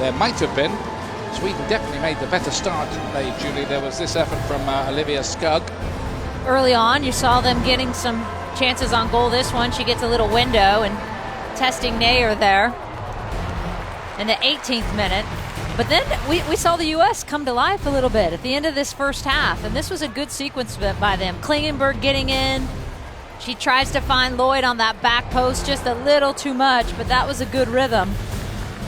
there might have been. Sweden definitely made the better start, didn't they, Julie? There was this effort from Olivia Skugg. Early on, you saw them getting some chances on goal. This one, she gets a little window and testing Nair there in the 18th minute. But then we saw the U.S. come to life a little bit at the end of this first half, and this was a good sequence by them. Klingenberg getting in. She tries to find Lloyd on that back post, just a little too much, but that was a good rhythm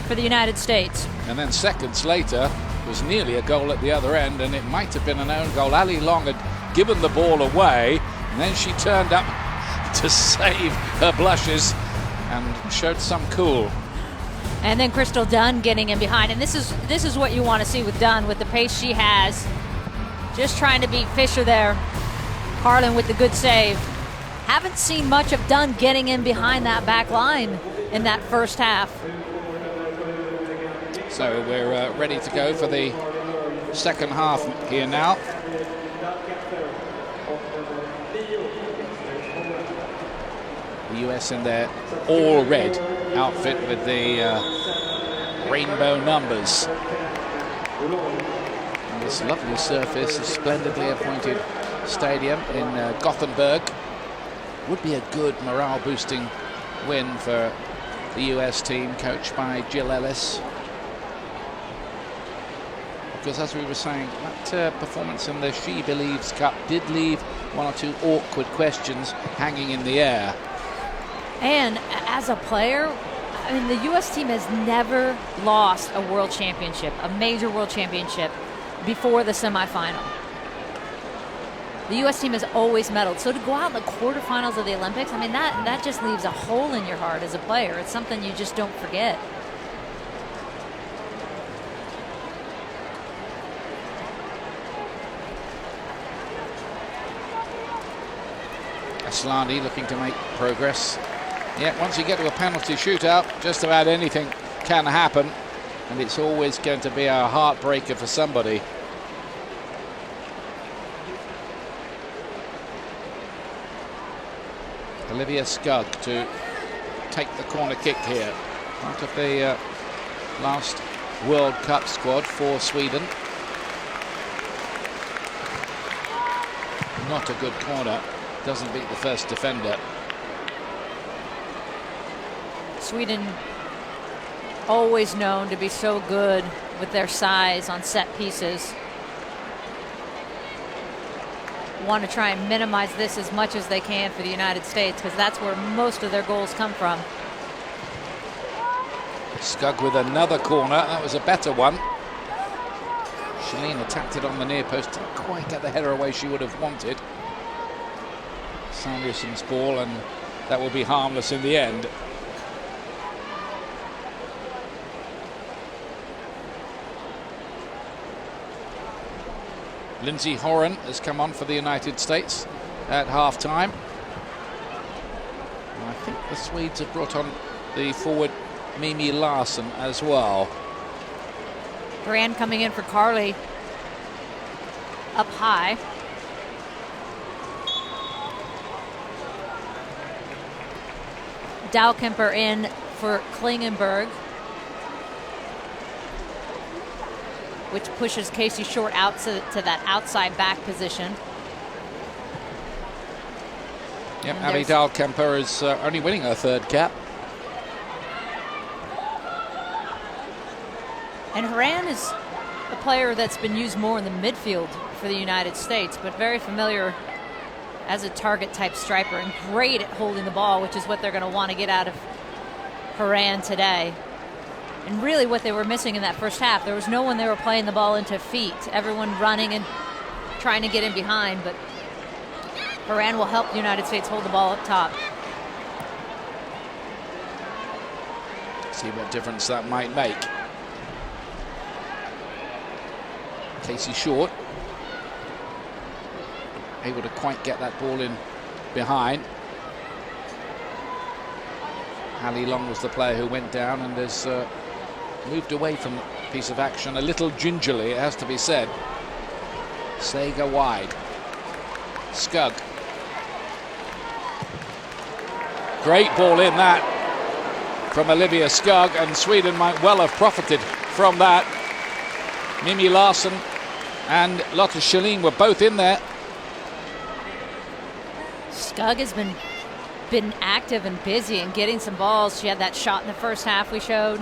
for the United States. And then seconds later, was nearly a goal at the other end, and it might have been an own goal. Ali Long had given the ball away, and then she turned up to save her blushes and showed some cool. And then Crystal Dunn getting in behind. And this is what you want to see with Dunn, with the pace she has. Just trying to beat Fisher there. Carlin with the good save. Haven't seen much of Dunn getting in behind that back line in that first half. So we're ready to go for the second half here now. The US in their all red outfit with the rainbow numbers. And this lovely surface, a splendidly appointed stadium in Gothenburg. Would be a good morale boosting win for the US team coached by Jill Ellis. Because as we were saying, that performance in the She Believes Cup did leave one or two awkward questions hanging in the air. And as a player, I mean, the U.S. team has never lost a world championship, a major world championship, before the semifinal. The U.S. team has always medaled. So to go out in the quarterfinals of the Olympics, I mean, that just leaves a hole in your heart as a player. It's something you just don't forget. Aslani looking to make progress. Yeah, once you get to a penalty shootout, just about anything can happen, and it's always going to be a heartbreaker for somebody. Olivia Skugg to take the corner kick here. Part of the last World Cup squad for Sweden. Not a good corner. Doesn't beat the first defender. Sweden always known to be so good with their size on set pieces. Want to try and minimize this as much as they can for the United States, because that's where most of their goals come from. Skugg with another corner. That was a better one. Shalene attacked it on the near post. Didn't quite get the header away she would have wanted. Samuelson's ball, and that will be harmless in the end. Lindsay Horan has come on for the United States at half-time. I think the Swedes have brought on the forward Mimi Larsson as well. Brand coming in for Carly up high. Dahlkemper in for Klingenberg, which pushes Casey Short out to that outside back position. Yep, Abby Dahlkemper is only winning her third cap. And Horan is a player that's been used more in the midfield for the United States, but very familiar as a target type striper and great at holding the ball, which is what they're going to want to get out of Horan today. And really what they were missing in that first half, there was no one they were playing the ball into feet. Everyone running and trying to get in behind, but Horan will help the United States hold the ball up top. See what difference that might make. Casey Short able to quite get that ball in behind. Ali Long was the player who went down and has moved away from the piece of action a little gingerly, it has to be said. Sager wide. Skugg. Great ball in that from Olivia Skugg, and Sweden might well have profited from that. Mimi Larsson and Lotte Schelin were both in there. Skug has been active and busy and getting some balls. She had that shot in the first half we showed.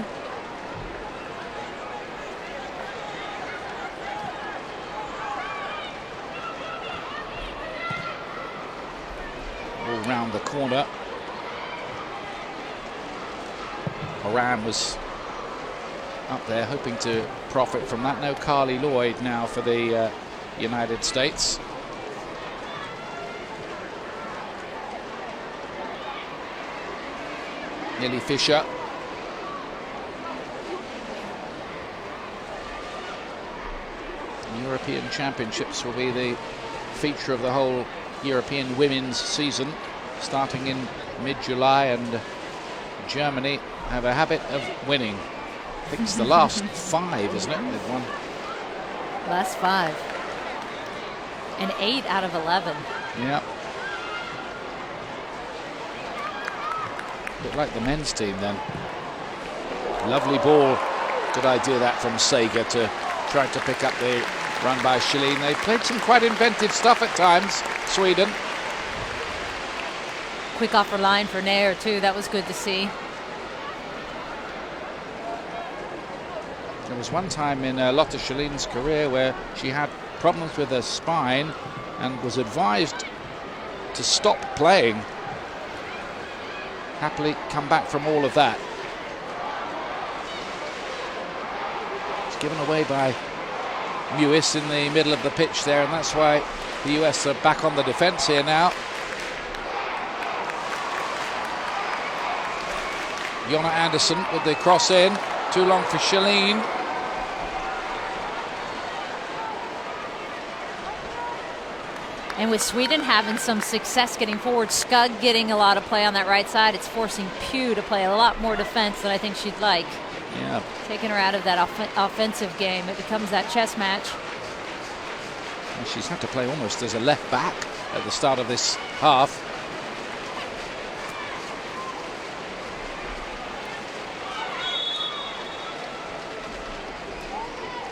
All round the corner. Moran was up there hoping to profit from that. No Carly Lloyd now for the United States. Nelly Fisher. The European Championships will be the feature of the whole European women's season, starting in mid-July, and Germany have a habit of winning. I think it's the last 5, isn't it? They've won. Last 5. And 8 out of 11. Yeah. A bit like the men's team then. Lovely ball. Good idea that from Sager to try to pick up the run by Schelin. They played some quite inventive stuff at times, Sweden. Quick offer line for Nair too. That was good to see. There was one time in Lotte Schelin's career where she had problems with her spine and was advised to stop playing. Happily come back from all of that. It's given away by Lewis in the middle of the pitch there, and that's why the US are back on the defence here now. Jonna Andersson with the cross in. Too long for Schelin. And with Sweden having some success getting forward, Skug getting a lot of play on that right side, it's forcing Pugh to play a lot more defense than I think she'd like. Yeah. Taking her out of that offensive game. It becomes that chess match. And she's had to play almost as a left back at the start of this half.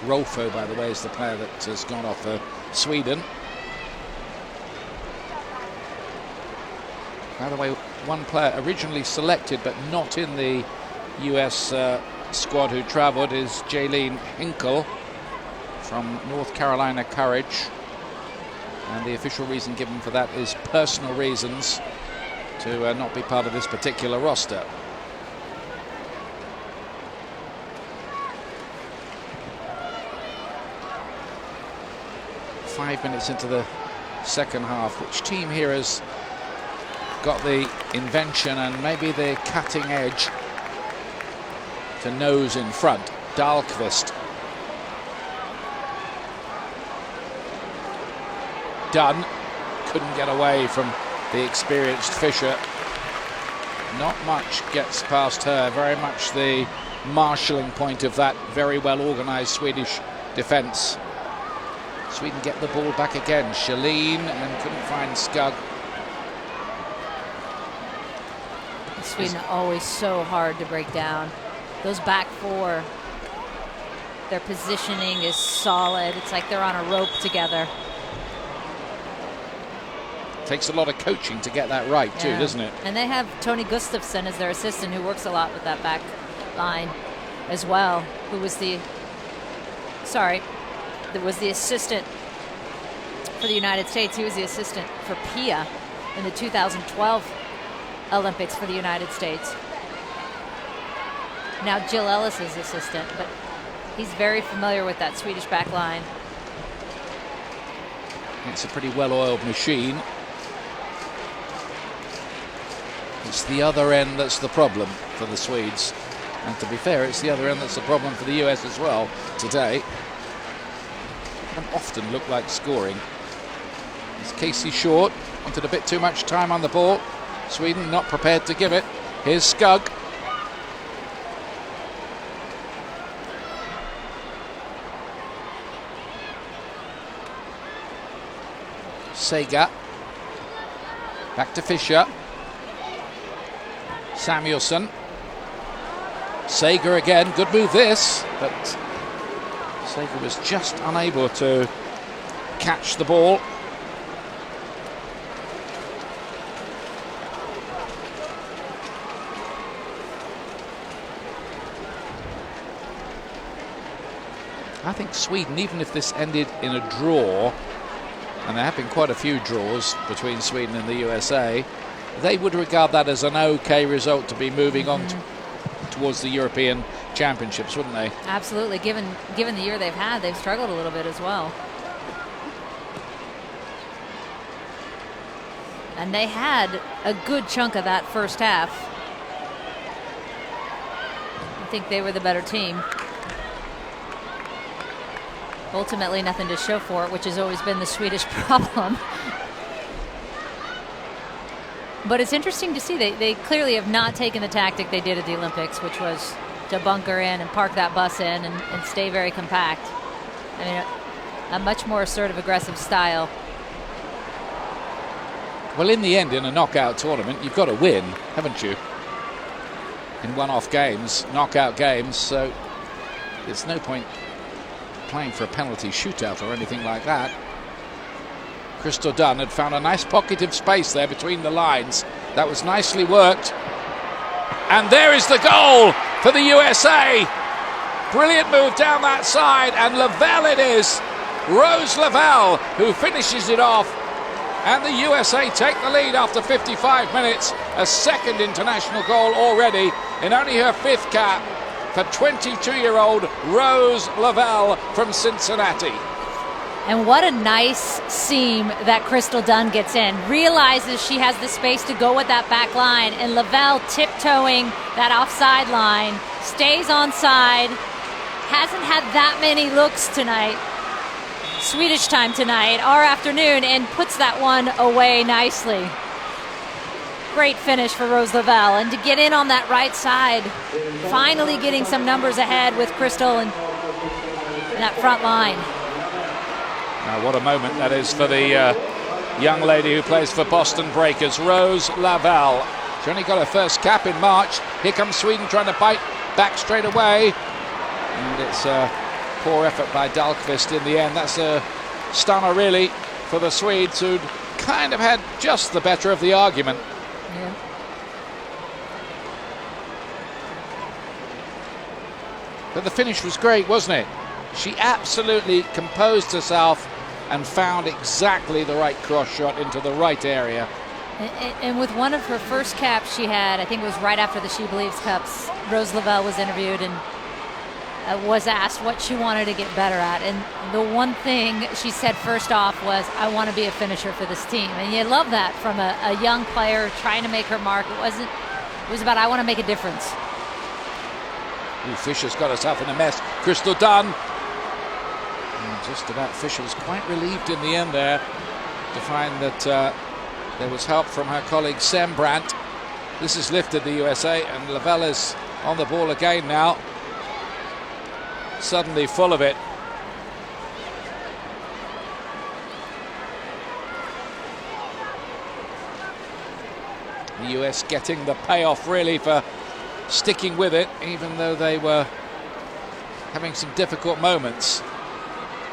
Rolfo, by the way, is the player that has gone off for Sweden. By the way, one player originally selected but not in the US squad who travelled is Jaylene Hinkle from North Carolina Courage. And the official reason given for that is personal reasons to not be part of this particular roster. Five minutes into the second half. Which team here has got the invention and maybe the cutting edge to nose in front? Dahlqvist. Dunn couldn't get away from the experienced Fisher. Not much gets past her. Very much the marshalling point of that very well organised Swedish defence. Sweden get the ball back again. Schelin, and couldn't find Skug. Sweden always so hard to break down. Those back four, their positioning is solid. It's like they're on a rope together. Takes a lot of coaching to get that right too, doesn't it? And they have Tony Gustafsson as their assistant, who works a lot with that back line as well, who was the assistant for the United States. He was the assistant for Pia in the 2012 Olympics for the United States. Now Jill Ellis is assistant, but he's very familiar with that Swedish back line. It's a pretty well-oiled machine. It's the other end that's the problem for the Swedes. And to be fair, it's the other end that's the problem for the US as well today. Doesn't often look like scoring. It's Casey Short. Wanted a bit too much time on the ball. Sweden not prepared to give it. Here's Skug. Sager. Back to Fisher. Samuelsson. Sager again, good move this, but Sager was just unable to catch the ball. I think Sweden, even if this ended in a draw, and there have been quite a few draws between Sweden and the USA, they would regard that as an okay result to be moving on towards the European Championships, wouldn't they? Absolutely. Given the year they've had, they've struggled a little bit as well. And they had a good chunk of that first half. I think they were the better team. Ultimately, nothing to show for it, which has always been the Swedish problem. But it's interesting to see they clearly have not taken the tactic they did at the Olympics, which was to bunker in and park that bus in and stay very compact. I mean, a much more assertive, aggressive style. Well, in the end, in a knockout tournament, you've got to win, haven't you? In one-off games, knockout games, so there's no point playing for a penalty shootout or anything like that. Crystal Dunn had found a nice pocket of space there between the lines. That was nicely worked. And there is the goal for the USA. Brilliant move down that side, and Lavelle it is. Rose Lavelle who finishes it off. And the USA take the lead after 55 minutes. A second international goal already in only her fifth cap for 22-year-old Rose Lavelle from Cincinnati. And what a nice seam that Crystal Dunn gets in. Realizes she has the space to go with that back line, and Lavelle tiptoeing that offside line, stays onside, hasn't had that many looks tonight, Swedish time tonight, our afternoon, and puts that one away nicely. Great finish for Rose Lavelle, and to get in on that right side, finally getting some numbers ahead with Crystal and that front line. Now, what a moment that is for the young lady who plays for Boston Breakers, Rose Lavelle. She only got her first cap in March. Here comes Sweden trying to bite back straight away. And it's a poor effort by Dahlqvist in the end. That's a stunner, really, for the Swedes, who'd kind of had just the better of the argument. Yeah. But the finish was great, wasn't it? She absolutely composed herself and found exactly the right cross shot into the right area. And with one of her first caps she had, I think it was right after the She Believes Cups, Rose Lavelle was interviewed and was asked what she wanted to get better at. And the one thing she said first off was, I want to be a finisher for this team. And you love that from a young player trying to make her mark. It was about, I want to make a difference. Ooh, Fisher's got herself in a mess. Crystal Dunn. Just about Fisher was quite relieved in the end there to find that there was help from her colleague Sembrant. This has lifted the USA, and Lavelle is on the ball again now. Suddenly full of it. The US getting the payoff really for sticking with it, even though they were having some difficult moments.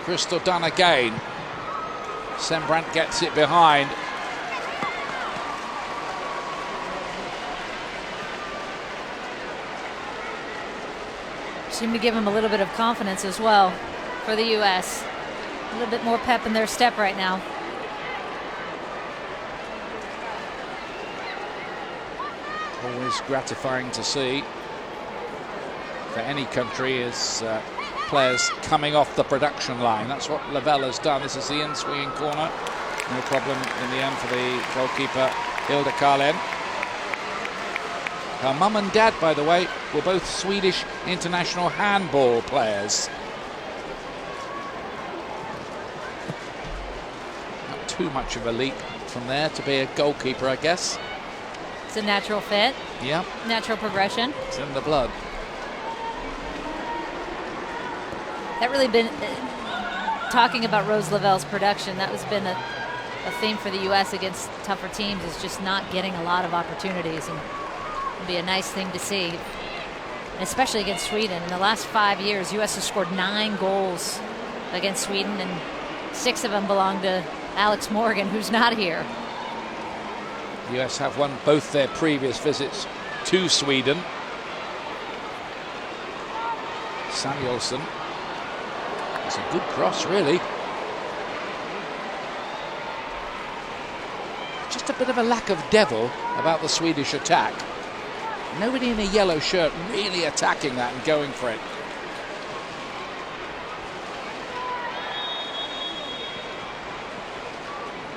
Crystal Dunn again. Sembrant gets it behind. Seemed to give him a little bit of confidence as well for the U.S. A little bit more pep in their step right now. Always gratifying to see for any country is players coming off the production line. That's what Lavelle has done. This is the in-swinging corner. No problem in the end for the goalkeeper, Hilda Karlen. Her mum and dad, by the way, were both Swedish international handball players. Not too much of a leap from there to be a goalkeeper, I guess. It's a natural fit. Yeah. Natural progression. It's in the blood. That really been talking about Rose Lavelle's production. That has been a theme for the U.S. against tougher teams, is just not getting a lot of opportunities, and it'd be a nice thing to see. especially against Sweden. In the last 5 years, U.S. has scored 9 goals against Sweden, and 6 of them belong to Alex Morgan, who's not here. The US have won both their previous visits to Sweden. Samuelsson. It's a good cross, really. Just a bit of a lack of devil about the Swedish attack. Nobody in a yellow shirt really attacking that and going for it.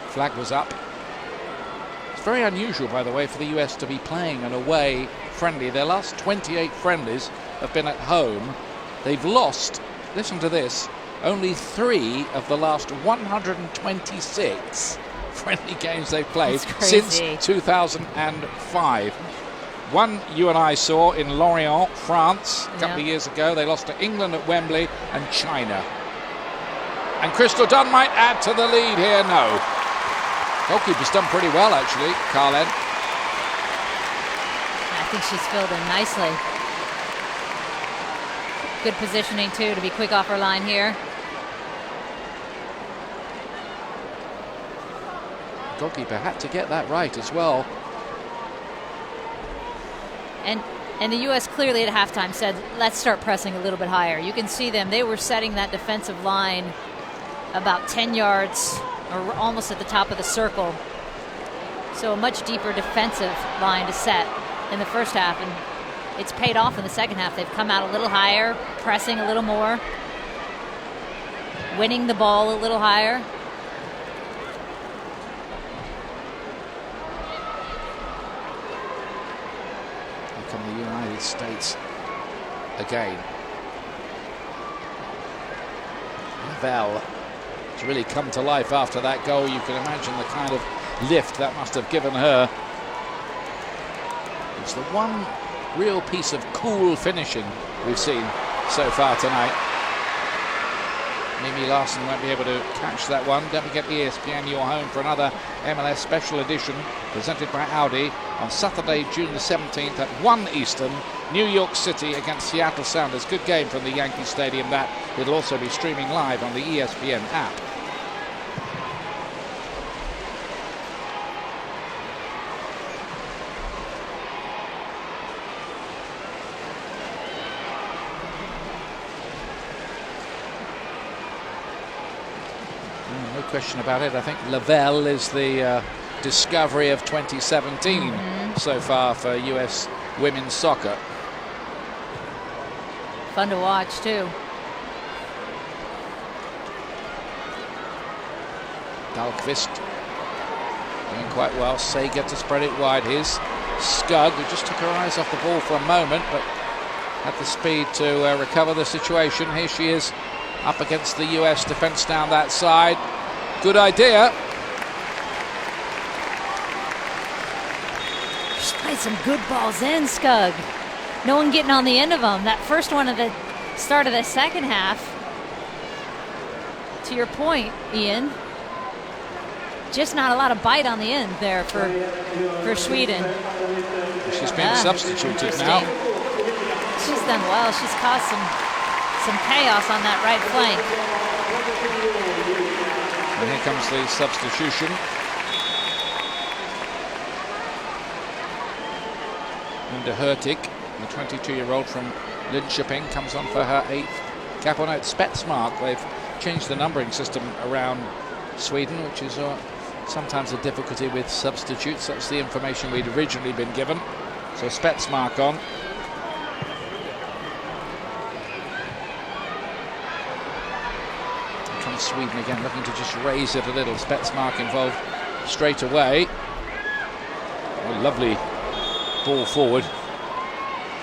Flag was up. It's very unusual, by the way, for the US to be playing an away friendly. Their last 28 friendlies have been at home. They've lost, listen to this, only 3 of the last 126 friendly games they've played since 2005. One you and I saw in Lorient, France, a couple of years ago. They lost to England at Wembley and China. And Crystal Dunn might add to the lead here. No. Goalkeeper's done pretty well, actually, Carlen. I think she's filled in nicely. Good positioning, too, to be quick off her line here. Goalkeeper had to get that right as well. And the U.S. clearly at halftime said, let's start pressing a little bit higher. You can see them. They were setting that defensive line about 10 yards or almost at the top of the circle. So a much deeper defensive line to set in the first half. And it's paid off in the second half. They've come out a little higher, pressing a little more, winning the ball a little higher. From the United States again. Lavelle has really come to life after that goal. You can imagine the kind of lift that must have given her. It's the one real piece of cool finishing we've seen so far tonight. Mimi Larson won't be able to catch that one. Don't forget ESPN, you're home for another MLS special edition presented by Audi on Saturday, June the 17th at 1 Eastern, New York City against Seattle Sounders. Good game from the Yankee Stadium. That it'll also be streaming live on the ESPN app. No question about it. I think Lavelle is the discovery of 2017 so far for US women's soccer. Fun to watch, too. Dahlqvist doing quite well. Sager to spread it wide. Here's Skugg, who just took her eyes off the ball for a moment, but had the speed to recover the situation. Here she is up against the US defense down that side. Good idea. She's played some good balls in, Skugg. No one getting on the end of them. That first one at the start of the second half. To your point, Ian. Just not a lot of bite on the end there for Sweden. She's been substituted now. She's done well. She's caused some chaos on that right flank. And here comes the substitution. Linda Hurtig, the 22-year-old from Linköping, comes on for her 8th cap on it. Spetsmark, they've changed the numbering system around Sweden, which is sometimes a difficulty with substitutes. That's the information we'd originally been given. So Spetsmark on. Sweden again looking to just raise it a little. Spetsmark involved straight away. A lovely ball forward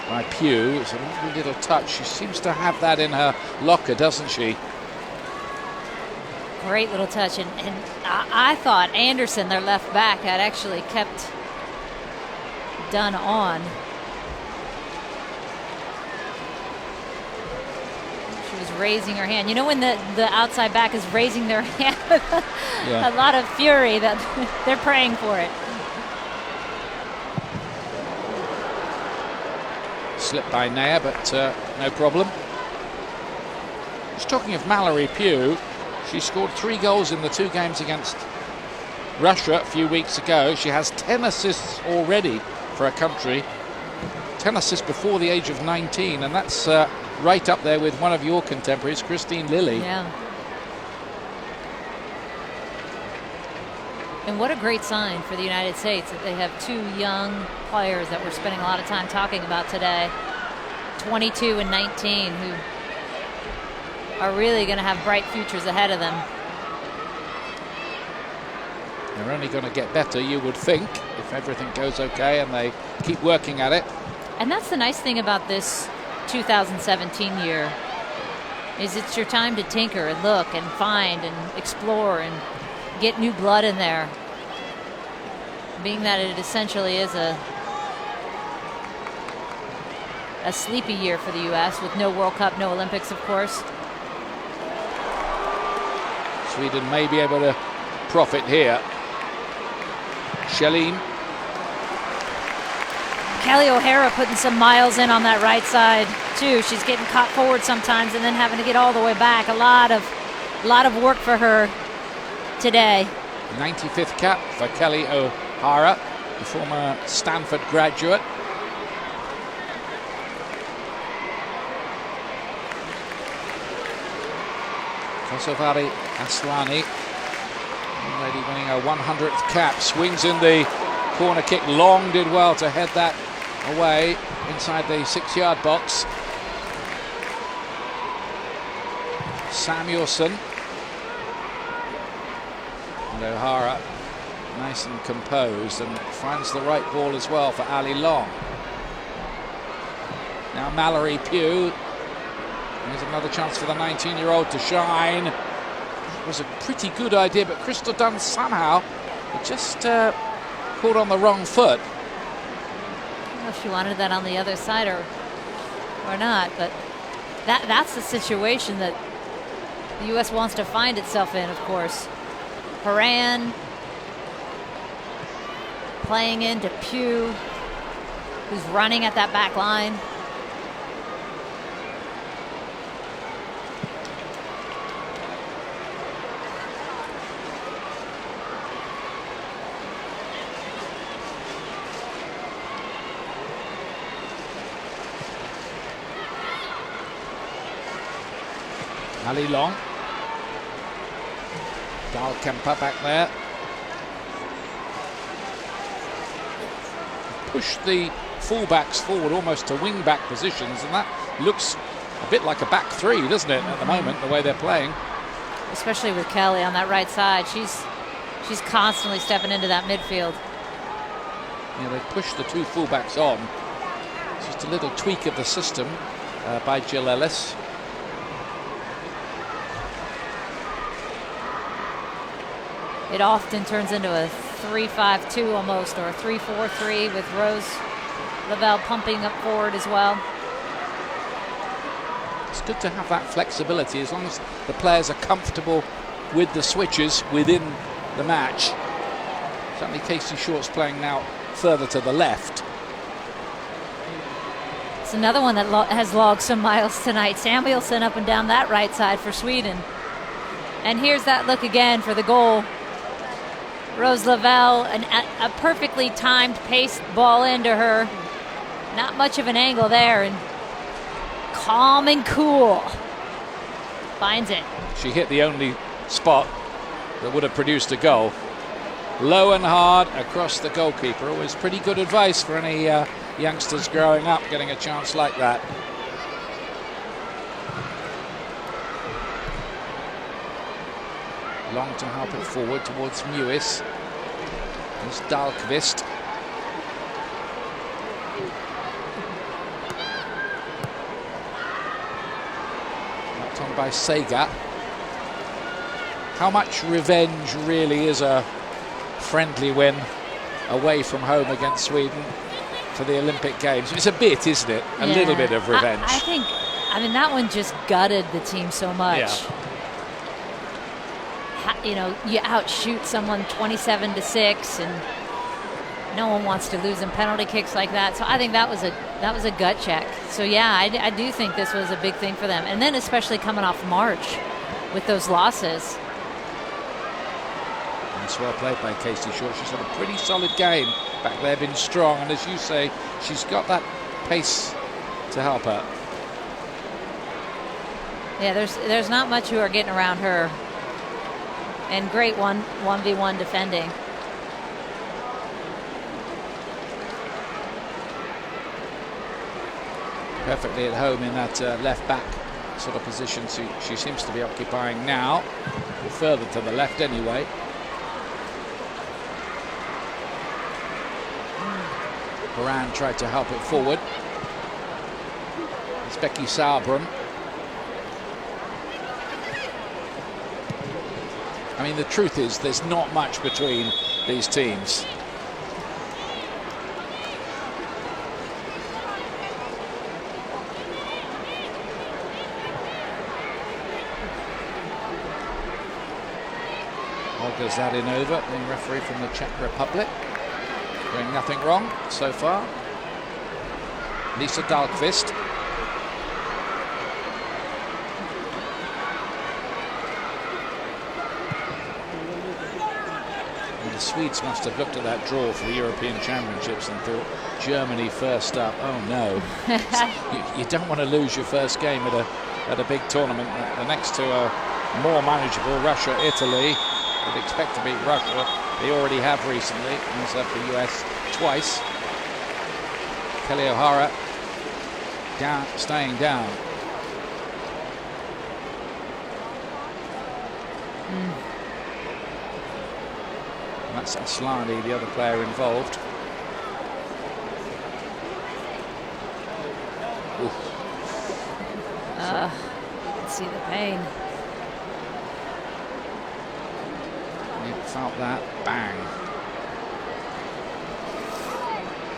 by Pugh. It's a lovely little touch. She seems to have that in her locker, doesn't she? Great little touch. And I thought Anderson, their left back, had actually kept Dunn on. Raising her hand. You know when the outside back is raising their hand with a lot of fury, that they're praying for it. slip by Naya, but no problem. Just talking of Mallory Pugh, she scored 3 goals in the 2 games against Russia a few weeks ago. She has 10 assists already for her country. 10 assists before the age of 19, and that's right up there with one of your contemporaries, Christine Lilly. Yeah. And what a great sign for the United States that they have 2 young players that we're spending a lot of time talking about today, 22 and 19, who are really going to have bright futures ahead of them. They're only going to get better, you would think, if everything goes okay and they keep working at it. And that's the nice thing about this 2017 year, is it's your time to tinker and look and find and explore and get new blood in there. Being that it essentially is a sleepy year for the U.S. with no World Cup, no Olympics, of course. Sweden may be able to profit here. Shelleen. Kelly O'Hara putting some miles in on that right side too. She's getting caught forward sometimes and then having to get all the way back. A lot of work for her today. 95th cap for Kelly O'Hara, the former Stanford graduate. Kosovari Aslani already winning a 100th cap. Swings in the corner kick. Long did well to head that away inside the 6-yard box. Samuelson. And O'Hara nice and composed and finds the right ball as well for Ali Long. Now Mallory Pugh. Here's another chance for the 19-year-old to shine. It was a pretty good idea, but Crystal Dunn somehow just caught on the wrong foot. I don't know if she wanted that on the other side or not, but that's the situation that the U.S. wants to find itself in, of course. Horan playing into Pugh, who's running at that back line. Ali Long. Dahlkemper back there. Pushed the fullbacks forward almost to wing-back positions, and that looks a bit like a back 3, doesn't it, at the moment, the way they're playing. Especially with Kelly on that right side. She's constantly stepping into that midfield. Yeah, they pushed the 2 fullbacks on. It's just a little tweak of the system by Jill Ellis. It often turns into a 3-5-2 almost, or a 3-4-3 with Rose Lavelle pumping up forward as well. It's good to have that flexibility as long as the players are comfortable with the switches within the match. Certainly Casey Short's playing now further to the left. It's another one that has logged some miles tonight. Samuelson up and down that right side for Sweden. And here's that look again for the goal. Rose Lavelle, a perfectly timed paced ball into her. Not much of an angle there, and calm and cool. Finds it. She hit the only spot that would have produced a goal. Low and hard across the goalkeeper. Always pretty good advice for any youngsters growing up, getting a chance like that. Long to help it forward towards Mewis. There's Dahlqvist. Knocked on by Sega. How much revenge really is a friendly win away from home against Sweden for the Olympic Games? It's a bit, isn't it? A little bit of revenge. I mean, that one just gutted the team so much. Yeah. You know, you outshoot someone 27-6, and No one wants to lose in penalty kicks like that. So I think that was a gut check. So yeah, I do think this was a big thing for them. And then especially coming off March with those losses. That's well played by Casey Short. She's had a pretty solid game back there, been strong, and as you say, she's got that pace to help her. Yeah, there's not much who are getting around her. And great 1v1 defending. Perfectly at home in that left back sort of position she seems to be occupying now, or further to the left anyway. Moran tried to help it forward. It's Becky Sauerbrunn. I mean, the truth is there's not much between these teams. Olga Zadinova, being referee from the Czech Republic, doing nothing wrong so far. Lisa Dahlqvist. And the Swedes must have looked at that draw for the European Championships and thought, Germany first up. Oh no! you don't want to lose your first game at a big tournament. The next two are more manageable. Russia, Italy. Would expect to beat Russia. They already have recently, and have the US twice. Kelly O'Hara staying down. And that's Aslani, the other player involved. You can see the pain. Felt that bang.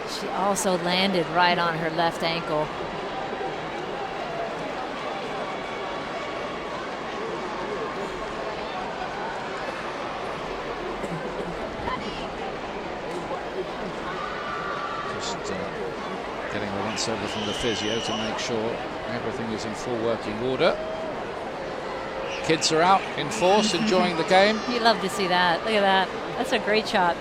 She also landed right on her left ankle. Just getting a once over from the physio to make sure everything is in full working order. Kids are out in force, enjoying the game. You love to see that. Look at that. That's a great shot.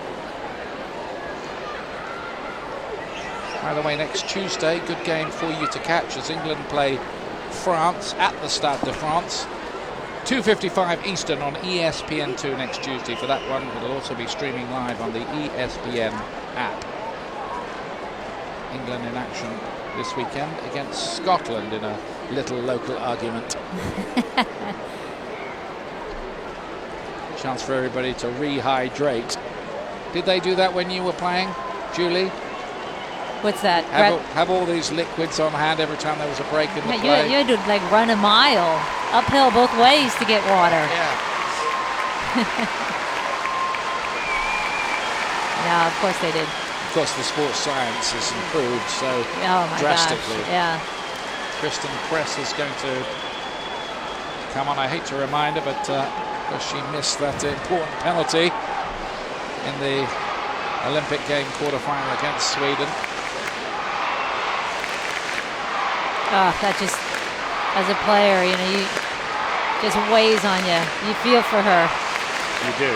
By the way, next Tuesday, good game for you to catch as England play France at the Stade de France. 2:55 Eastern on ESPN2 next Tuesday for that one. It'll also be streaming live on the ESPN app. England in action this weekend against Scotland in a little local argument. Chance for everybody to rehydrate. Did they do that when you were playing, Julie? What's that? Have all these liquids on hand every time there was a break in the play? You had to like run a mile uphill both ways to get water. Yeah. Yeah, of course they did. Of course, the sports science has improved so drastically. Gosh, yeah. Kristen Press is going to come on. I hate to remind her, but she missed that important penalty in the Olympic game quarterfinal against Sweden. Oh, that just, as a player, you know, you just weighs on you. You feel for her. You do.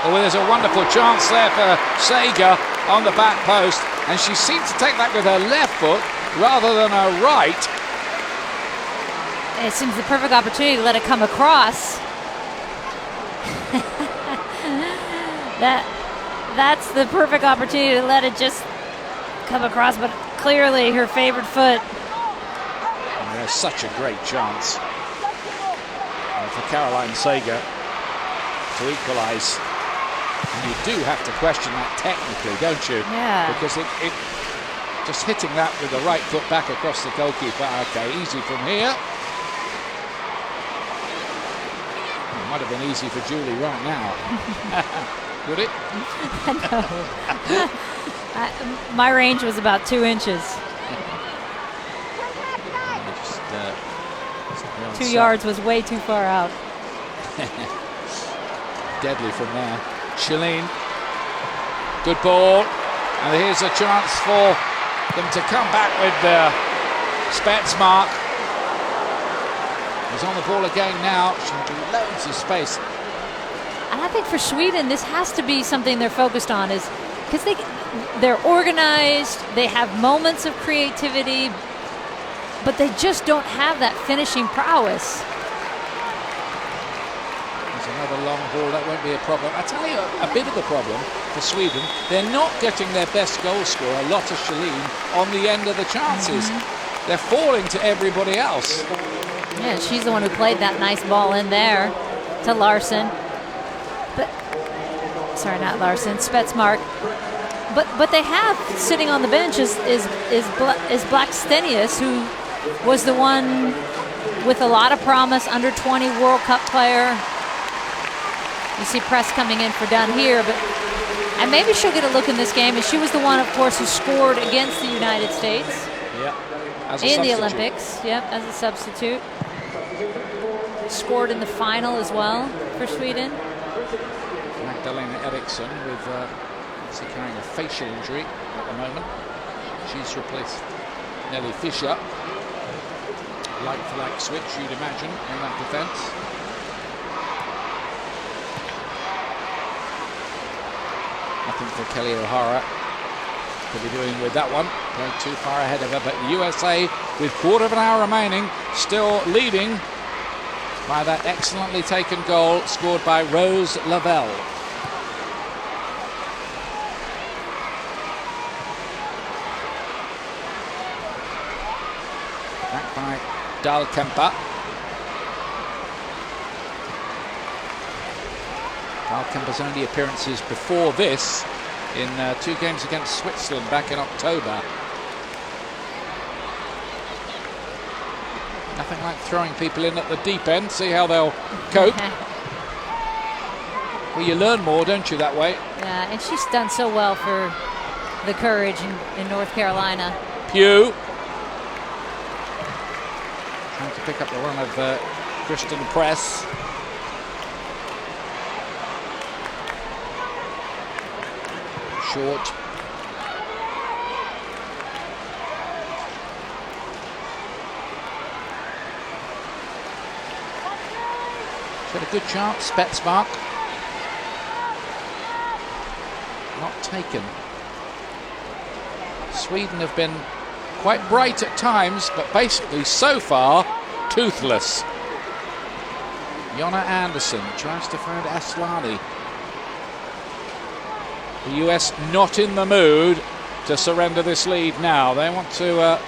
Oh, well, there's a wonderful chance there for Sager on the back post, and she seemed to take that with her left foot rather than her right. It seems the perfect opportunity to let it come across. That's the perfect opportunity to let it just come across, but clearly her favorite foot. And there's such a great chance for Caroline Sager to equalise. And you do have to question that technically, don't you? Yeah. Because it just hitting that with the right foot back across the goalkeeper. Okay, easy from here. It might have been easy for Julie right now. Would it? No. My range was about 2 inches. 2 yards was way too far out. Deadly from there. Shalene, good ball, and here's a chance for them to come back with the Spetsmark. He's on the ball again now. Should be loads of space. And I think for Sweden, this has to be something they're focused on, is because they're organized, they have moments of creativity, but they just don't have that finishing prowess. There's another long ball, that won't be a problem. I tell you, a bit of the problem for Sweden, they're not getting their best goal scorer, Lotta Schelin, on the end of the chances. They're falling to everybody else. Yeah, she's the one who played that nice ball in there to Larson. But sorry, not Larson, Spetsmark. But they have sitting on the bench is Blackstenius, who was the one with a lot of promise, under 20 World Cup player. You see press coming in for Dunn here, and maybe she'll get a look in this game. And she was the one, of course, who scored against the United States. Yeah, in the Olympics. Yep, as a substitute. Scored in the final as well for Sweden. Magdalena Eriksson with carrying a facial injury at the moment. She's replaced Nelly Fischer. Like-for-like switch, you'd imagine, in that defence. Nothing for Kelly O'Hara to be doing with that one. Played too far ahead of her, but the USA, with quarter of an hour remaining, still leading by that excellently taken goal scored by Rose Lavelle. Back by Dahlkemper. Dahlkemper's only appearances before this in 2 games against Switzerland back in October. Nothing like throwing people in at the deep end, see how they'll cope. Well, you learn more, don't you, that way? Yeah, and she's done so well for the Courage in North Carolina. Pugh. Trying to pick up the run of Kristen Press. Short. Got a good chance, Spetsmark. Not taken. Sweden have been quite bright at times, but basically so far toothless. Jonna Andersson tries to find Aslani. The US not in the mood to surrender this lead now. They want to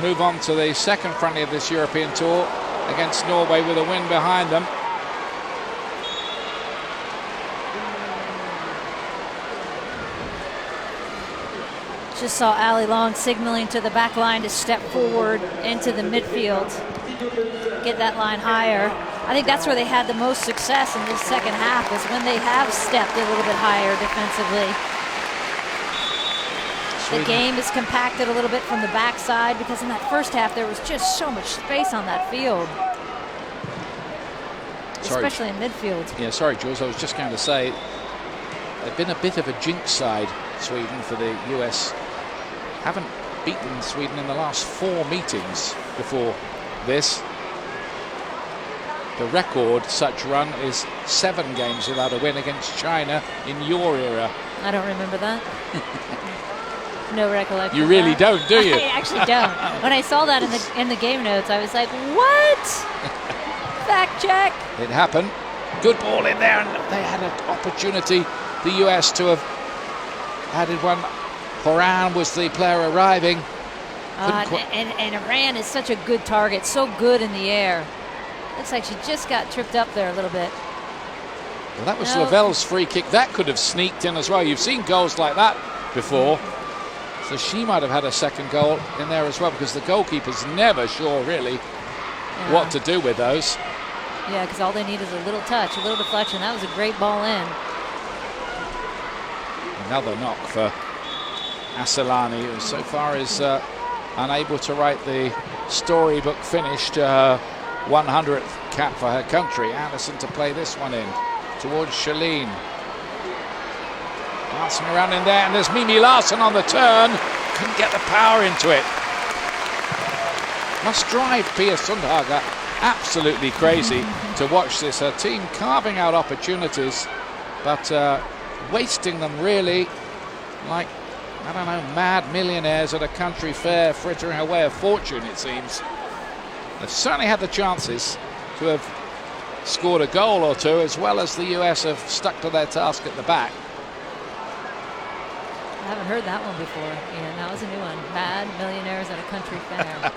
move on to the second friendly of this European tour against Norway with a win behind them. Just saw Ali Long signaling to the back line to step forward into the midfield, get that line higher. I think that's where they had the most success in this second half, was when they have stepped a little bit higher defensively. The game is compacted a little bit from the backside, because in that first half there was just so much space on that field. Especially in midfield. Yeah, sorry, Jules, I was just going to say, they've been a bit of a jinx side, Sweden, for the US. Haven't beaten Sweden in the last 4 meetings before this. The record such run is 7 games without a win against China in your era. I don't remember that. No recollection. You really don't, do you? I actually don't. When I saw that in the game notes, I was like, what? Fact check. It happened. Good ball in there, and they had an opportunity, the US, to have added one. Horan was the player arriving. And Iran is such a good target, so good in the air. Looks like she just got tripped up there a little bit. Well, that was Lavelle's free kick. That could have sneaked in as well. You've seen goals like that before. So she might have had a second goal in there as well, because the goalkeeper's never sure really what to do with those. Yeah, because all they need is a little touch, a little deflection. That was a great ball in. Another knock for Asilani, who so far is unable to write the storybook finish to her 100th cap for her country. Anderson to play this one in towards Shalene. Bouncing around in there, and there's Mimi Larson on the turn. Couldn't get the power into it. Must drive Pia Sundhage absolutely crazy to watch this. Her team carving out opportunities, but wasting them really like, I don't know, mad millionaires at a country fair, frittering away a fortune, it seems. They've certainly had the chances to have scored a goal or two, as well as the US have stuck to their task at the back. I haven't heard that one before. Yeah, that was a new one. Mad millionaires at a country fair.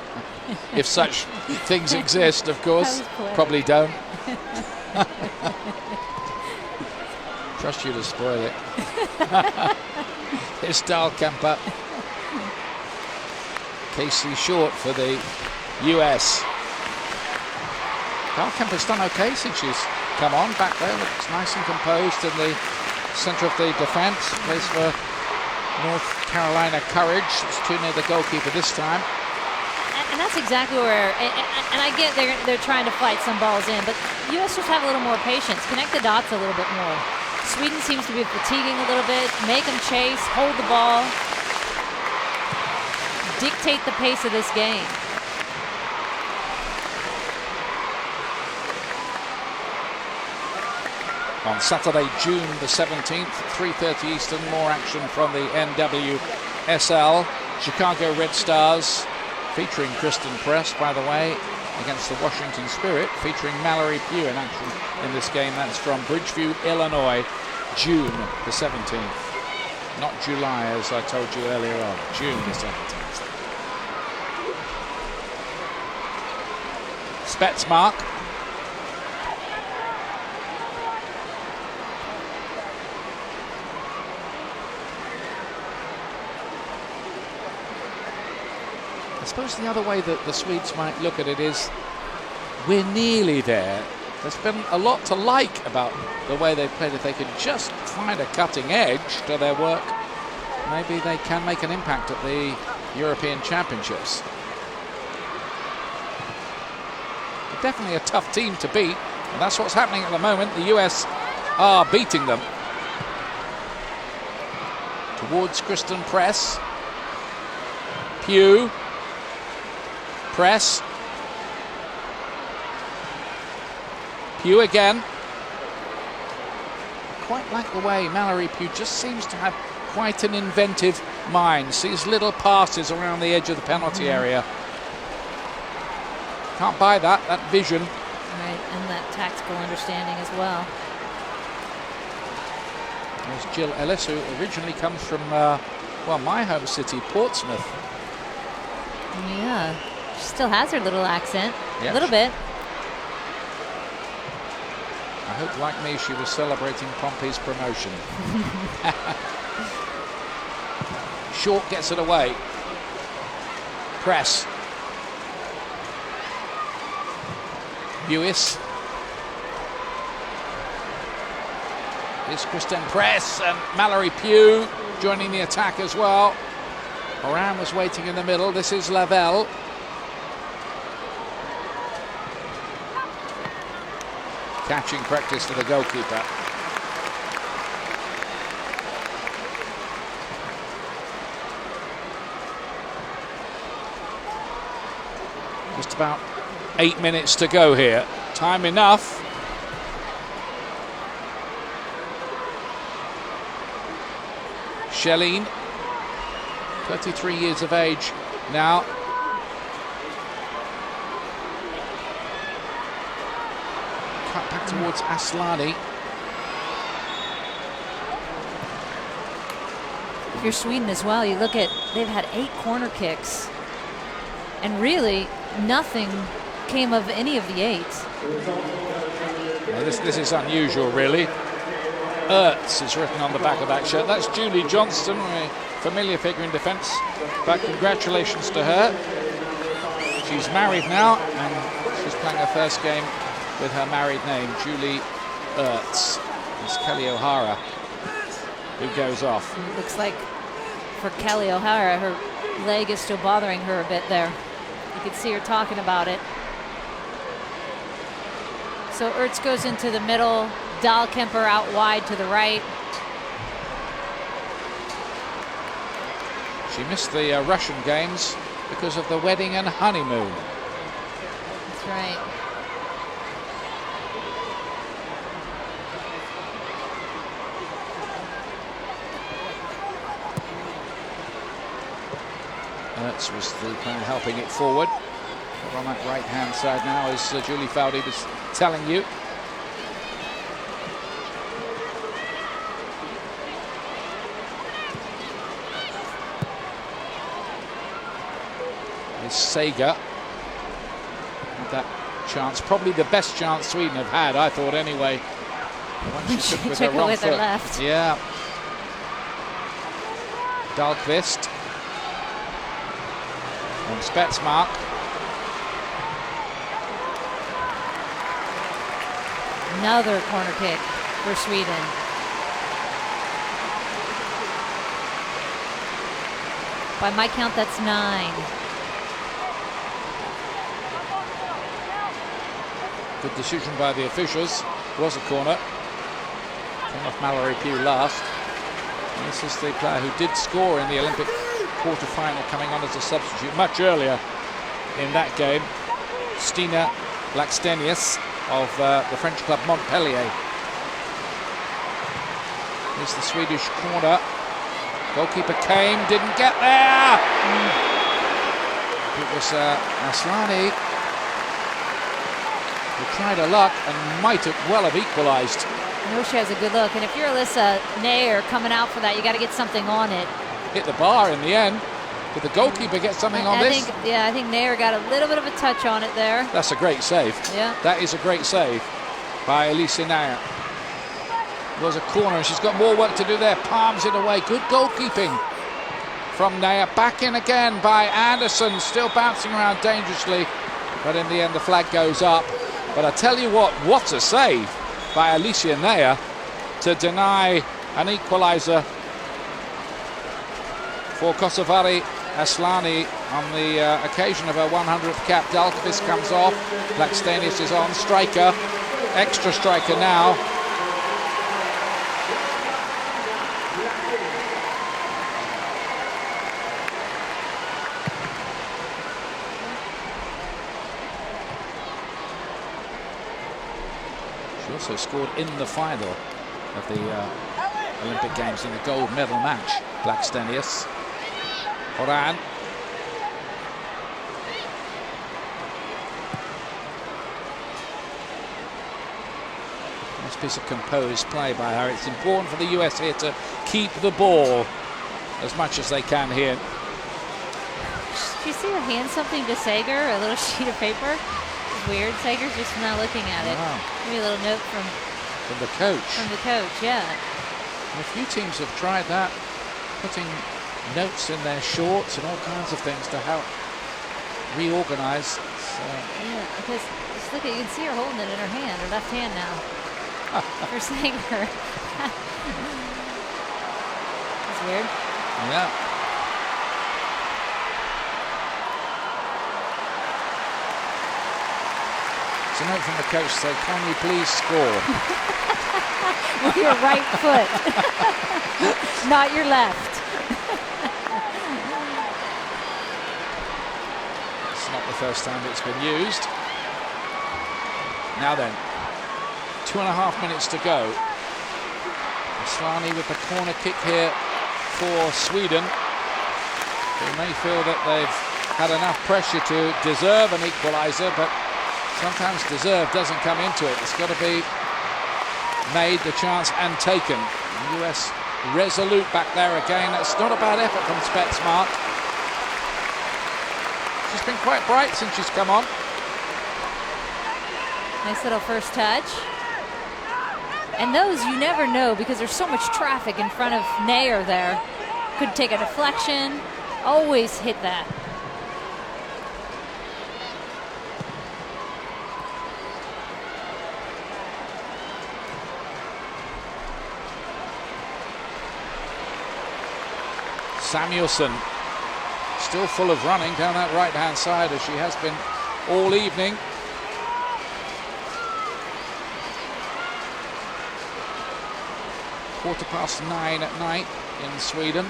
If such things exist, of course. Probably don't. Trust you to spoil it. Here's Dahlkemper. Casey Short for the US. Dahlkemper's done okay since she's come on. Back there, looks nice and composed in the centre of the defence. Plays for North Carolina Courage. It's too near the goalkeeper this time. And that's exactly where, and I get they're trying to fight some balls in, but U.S. just have a little more patience, connect the dots a little bit more. Sweden seems to be fatiguing a little bit, make them chase, hold the ball, dictate the pace of this game. On Saturday, June the 17th, 3:30 Eastern, more action from the NWSL. Chicago Red Stars, featuring Kristen Press, by the way, against the Washington Spirit, featuring Mallory Pugh in action in this game. That's from Bridgeview, Illinois, June the 17th. Not July, as I told you earlier on. June the 17th. Spetsmark. I suppose the other way that the Swedes might look at it is, we're nearly there. There's been a lot to like about the way they've played. If they could just find a cutting edge to their work, maybe they can make an impact at the European Championships. They're definitely a tough team to beat, and that's what's happening at the moment. The US are beating them. Towards Kristen Press. Pugh. Press. Pugh again. Quite like the way Mallory Pugh just seems to have quite an inventive mind. Sees little passes around the edge of the penalty area. Can't buy that vision. Right, and that tactical understanding as well. There's Jill Ellis, who originally comes from, well, my home city, Portsmouth. Yeah. She still has her little accent, yeah, a little bit. I hope, like me, she was celebrating Pompey's promotion. Short gets it away. Press. Lewis. Here's Kristen Press and Mallory Pugh joining the attack as well. Moran was waiting in the middle. This is Lavelle. Catching practice for the goalkeeper. Just about 8 minutes to go here. Time enough. Shalene, 33 years of age now. Cut back towards Aslani. If you're Sweden as well, you look at, they've had 8 corner kicks, and really nothing came of any of the 8. Well, this is unusual, really. Ertz is written on the back of that shirt. That's Julie Johnston, a familiar figure in defence, but congratulations to her. She's married now, and she's playing her first game with her married name, Julie Ertz. It's Kelly O'Hara who goes off. It looks like for Kelly O'Hara, her leg is still bothering her a bit there. You can see her talking about it. So Ertz goes into the middle, Dahlkemper out wide to the right. She missed the Russian games because of the wedding and honeymoon. That's right. Ertz was the player helping it forward. But on that right-hand side now, as Julie Foudy was telling you. Is Sager. Had that chance, probably the best chance Sweden have had, I thought anyway. When she took with her wrong foot. Left. Yeah. Dahlqvist. And Spetsmark. Another corner kick for Sweden. By my count, that's 9. Good decision by the officials. Was a corner. Came off Mallory Pugh last. And this is the player who did score in the Olympic quarter-final, coming on as a substitute much earlier in that game. Stina Blackstenius of the French club Montpellier. Here's the Swedish corner. Goalkeeper came, didn't get there. It was Aslani who tried her luck and might have well have equalised. I know she has a good look, and if you're Alyssa Nair coming out for that, you got to get something on it. Hit the bar in the end. Did the goalkeeper get something on this? I think Nair got a little bit of a touch on it there. That's a great save. Yeah. That is a great save by Alicia Nair. Was a corner, and she's got more work to do there. Palms it away. Good goalkeeping from Nair. Back in again by Anderson. Still bouncing around dangerously. But in the end, the flag goes up. But I tell you what a save by Alicia Nair to deny an equaliser for Kosovari Aslani on the occasion of her 100th cap. Dahlqvist comes off. Blackstenius is on. Striker. Extra striker now. She also scored in the final of the Olympic Games in the gold medal match. Blackstenius. Horan. Nice piece of composed play by her. It's important for the US here to keep the ball as much as they can here. Did you see her hand something to Sager? A little sheet of paper? It's weird. Sager's just not looking at it. Wow. Maybe a little note from the coach. From the coach, yeah. And a few teams have tried that, putting notes in their shorts and all kinds of things to help reorganize. Yeah, because just look at, you can see her holding it in her hand, her left hand now. For Sager. That's weird. Yeah. It's a note from the coach to say, can you please score? With your right foot, not your left. It's not the first time it's been used. Now then, 2.5 minutes to go. Aslani with the corner kick here for Sweden. They may feel that they've had enough pressure to deserve an equaliser, but sometimes deserve doesn't come into it. It's got to be made, the chance, and taken. The US resolute back there again. That's not a bad effort from Spetsmark. She's been quite bright since she's come on. Nice little first touch. And those you never know because there's so much traffic in front of Nair there. Could take a deflection. Always hit that. Samuelson still full of running down that right-hand side as she has been all evening. 9:15 at night in Sweden.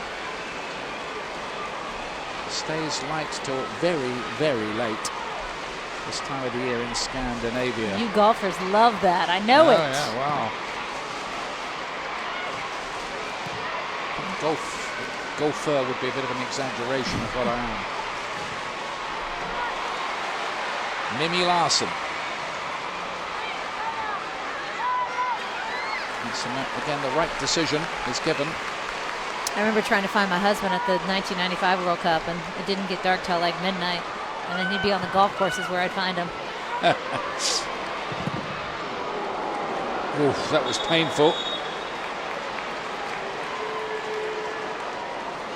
Stays light till very, very late this time of the year in Scandinavia. You golfers love that. I know it. Yeah, wow. Golfer would be a bit of an exaggeration of what I am. Mimi Larsson. Again, the right decision is given. I remember trying to find my husband at the 1995 World Cup, and it didn't get dark till like midnight. And then he'd be on the golf courses where I'd find him. Oof, that was painful.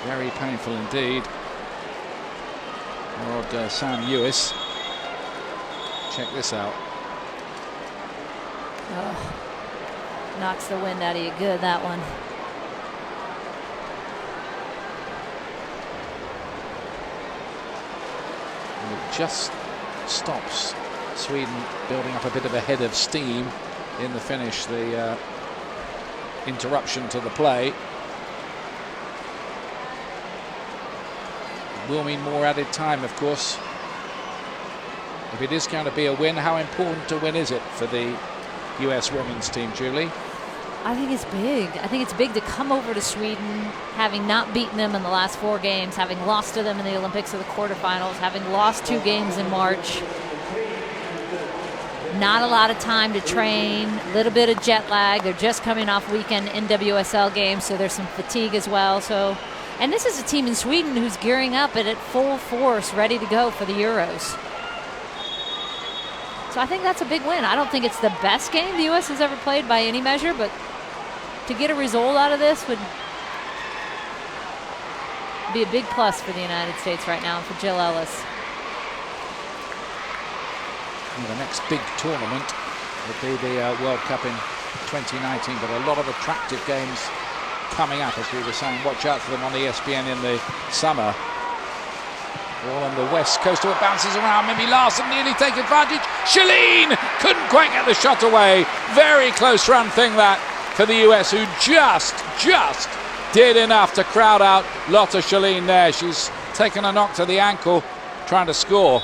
Very painful indeed. Lord Sam Lewis. Check this out. Oh, knocks the wind out of you good, that one. And it just stops Sweden building up a bit of a head of steam in the finish. The interruption to the play will mean more added time, of course. If it is going to be a win, how important a win is it for the US women's team, Julie? I think it's big. I think it's big to come over to Sweden, having not beaten them in the last 4 games, having lost to them in the Olympics of the quarterfinals, having lost 2 games in March. Not a lot of time to train, a little bit of jet lag. They're just coming off weekend NWSL games, so there's some fatigue as well. And this is a team in Sweden who's gearing up and at full force, ready to go for the Euros. So I think that's a big win. I don't think it's the best game the U.S. has ever played by any measure, but to get a result out of this would be a big plus for the United States right now and for Jill Ellis. And the next big tournament would be the World Cup in 2019, but a lot of attractive games coming up, as we were saying. Watch out for them on ESPN in the summer. All on the west coast. It bounces around. Mimi Larsson nearly take advantage. Shalene couldn't quite get the shot away. Very close run thing that for the US, who just did enough to crowd out Lotta Shalene there. She's taken a knock to the ankle trying to score.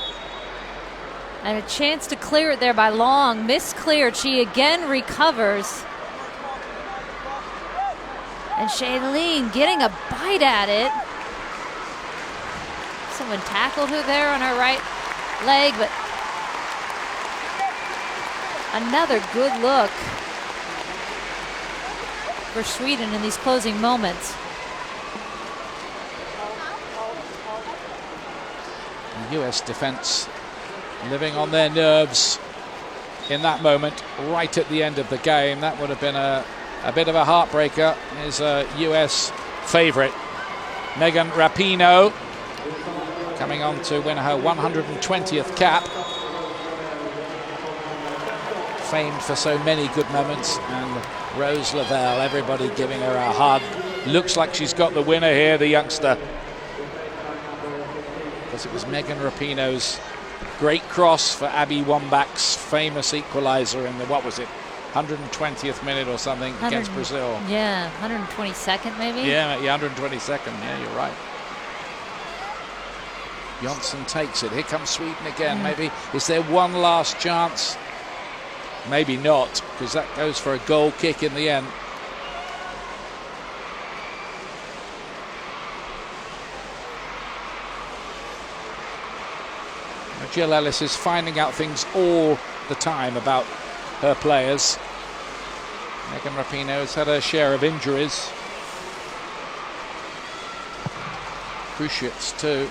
And a chance to clear it there by Long. Miscleared. She again recovers. And Shalene getting a bite at it. Someone tackled her there on her right leg, but another good look for Sweden in these closing moments. The US defense living on their nerves in that moment right at the end of the game. That would have been a bit of a heartbreaker. Is a US favorite, Megan Rapinoe, coming on to win her 120th cap. Famed for so many good moments. And Rose Lavelle, everybody giving her a hug. Looks like she's got the winner here, the youngster. Because it was Megan Rapinoe's great cross for Abby Wambach's famous equalizer in the, what was it, 120th minute or something against Brazil. Yeah, 122nd maybe? Yeah, 122nd. Yeah, you're right. Johnson takes it. Here comes Sweden again. Maybe is there one last chance? Maybe not, because that goes for a goal kick in the end. Jill Ellis is finding out things all the time about her players. Megan Rapinoe has had her share of injuries. Cruciates too.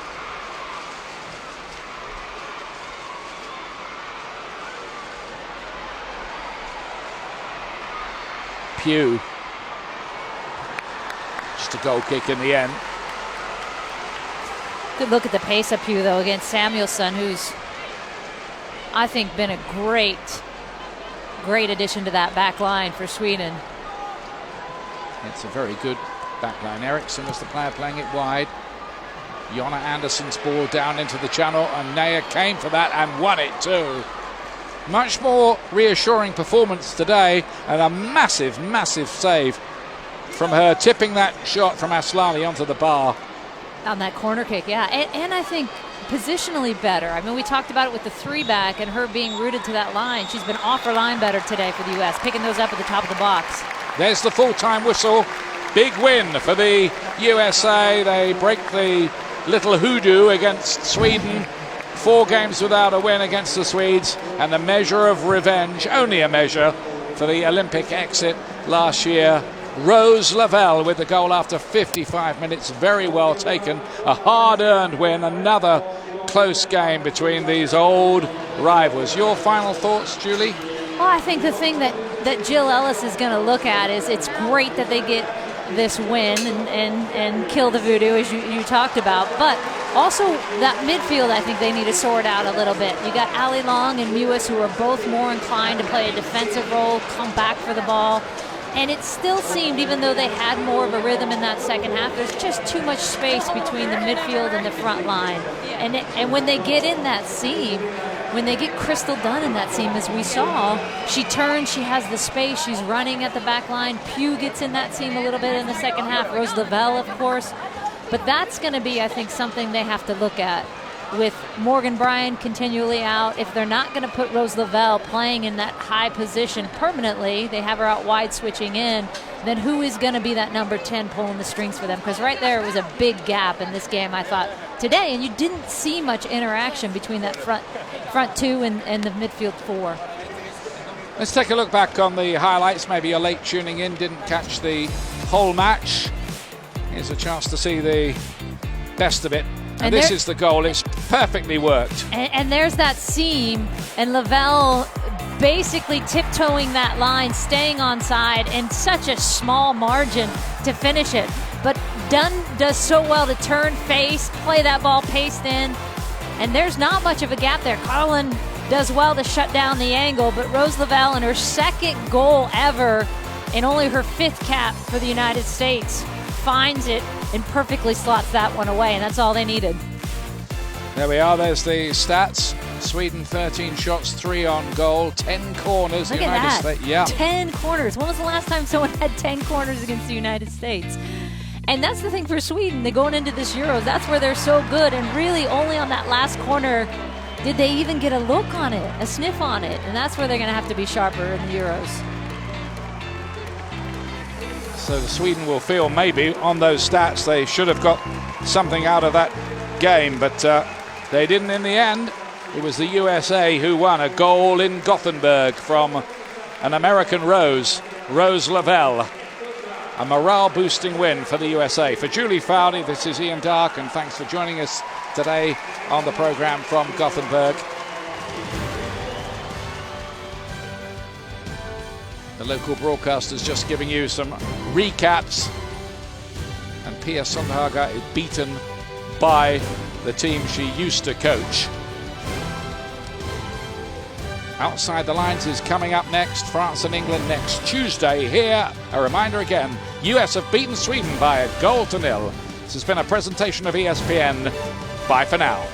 Pugh. Just a goal kick in the end. Good look at the pace of Pugh, though, against Samuelsson, who's, I think, been a great addition to that back line for Sweden. It's a very good back line. Eriksson was the player playing it wide. Jonna Andersson's ball down into the channel, and Naya came for that and won it too. Much more reassuring performance today, and a massive save from her tipping that shot from Aslani onto the bar. On that corner kick, yeah. And I think positionally better. I mean, we talked about it with the 3-back and her being rooted to that line. She's been off her line better today for the U.S., picking those up at the top of the box. There's the full-time whistle. Big win for the USA. They break the little hoodoo against Sweden. 4 games without a win against the Swedes, and a measure of revenge, only a measure, for the Olympic exit last year. Rose Lavelle with the goal after 55 minutes, very well taken. A hard-earned win, another close game between these old rivals. Your final thoughts, Julie? Well, I think the thing that Jill Ellis is going to look at is it's great that they get this win and kill the voodoo, as you talked about, but also that midfield, I think they need to sort out a little bit. You got Ali Long and Mewis, who are both more inclined to play a defensive role, come back for the ball. And it still seemed, even though they had more of a rhythm in that second half, there's just too much space between the midfield and the front line. And when they get in that seam, when they get Crystal Dunn in that seam, as we saw, she turns, she has the space, she's running at the back line. Pugh gets in that seam a little bit in the second half. Rose Lavelle, of course. But that's going to be, I think, something they have to look at. With Morgan Bryan continually out, if they're not going to put Rose Lavelle playing in that high position permanently, they have her out wide switching in, then who is going to be that number 10 pulling the strings for them? Because right there was a big gap in this game, I thought, today, and you didn't see much interaction between that front 2 and the midfield 4. Let's take a look back on the highlights. Maybe you're late tuning in, didn't catch the whole match. Here's a chance to see the best of it. And this is the goal. It's perfectly worked. And there's that seam, and Lavelle basically tiptoeing that line, staying onside, and such a small margin to finish it. But Dunn does so well to turn face, play that ball paced in, and there's not much of a gap there. Carlin does well to shut down the angle, but Rose Lavelle, in her second goal ever, and only her 5th cap for the United States, finds it and perfectly slots that one away, and that's all they needed. There we are. There's the stats. Sweden 13 shots, 3 on goal, 10 corners. Look United at that. States, yeah. 10 corners. When was the last time someone had 10 corners against the United States? And that's the thing for Sweden. They're going into this Euros. That's where they're so good, and really only on that last corner did they even get a look on it, a sniff on it, and that's where they're going to have to be sharper in the Euros. So the Sweden will feel maybe on those stats they should have got something out of that game, but they didn't in the end. It was the USA who won, a goal in Gothenburg from an American Rose Lavelle. A morale-boosting win for the USA. For Julie Fowley, this is Ian Dark, and thanks for joining us today on the program from Gothenburg. The local broadcasters just giving you some recaps. And Pia Sundhage is beaten by the team she used to coach. Outside the Lines is coming up next. France and England next Tuesday. Here, a reminder again, US have beaten Sweden by 1-0. This has been a presentation of ESPN. Bye for now.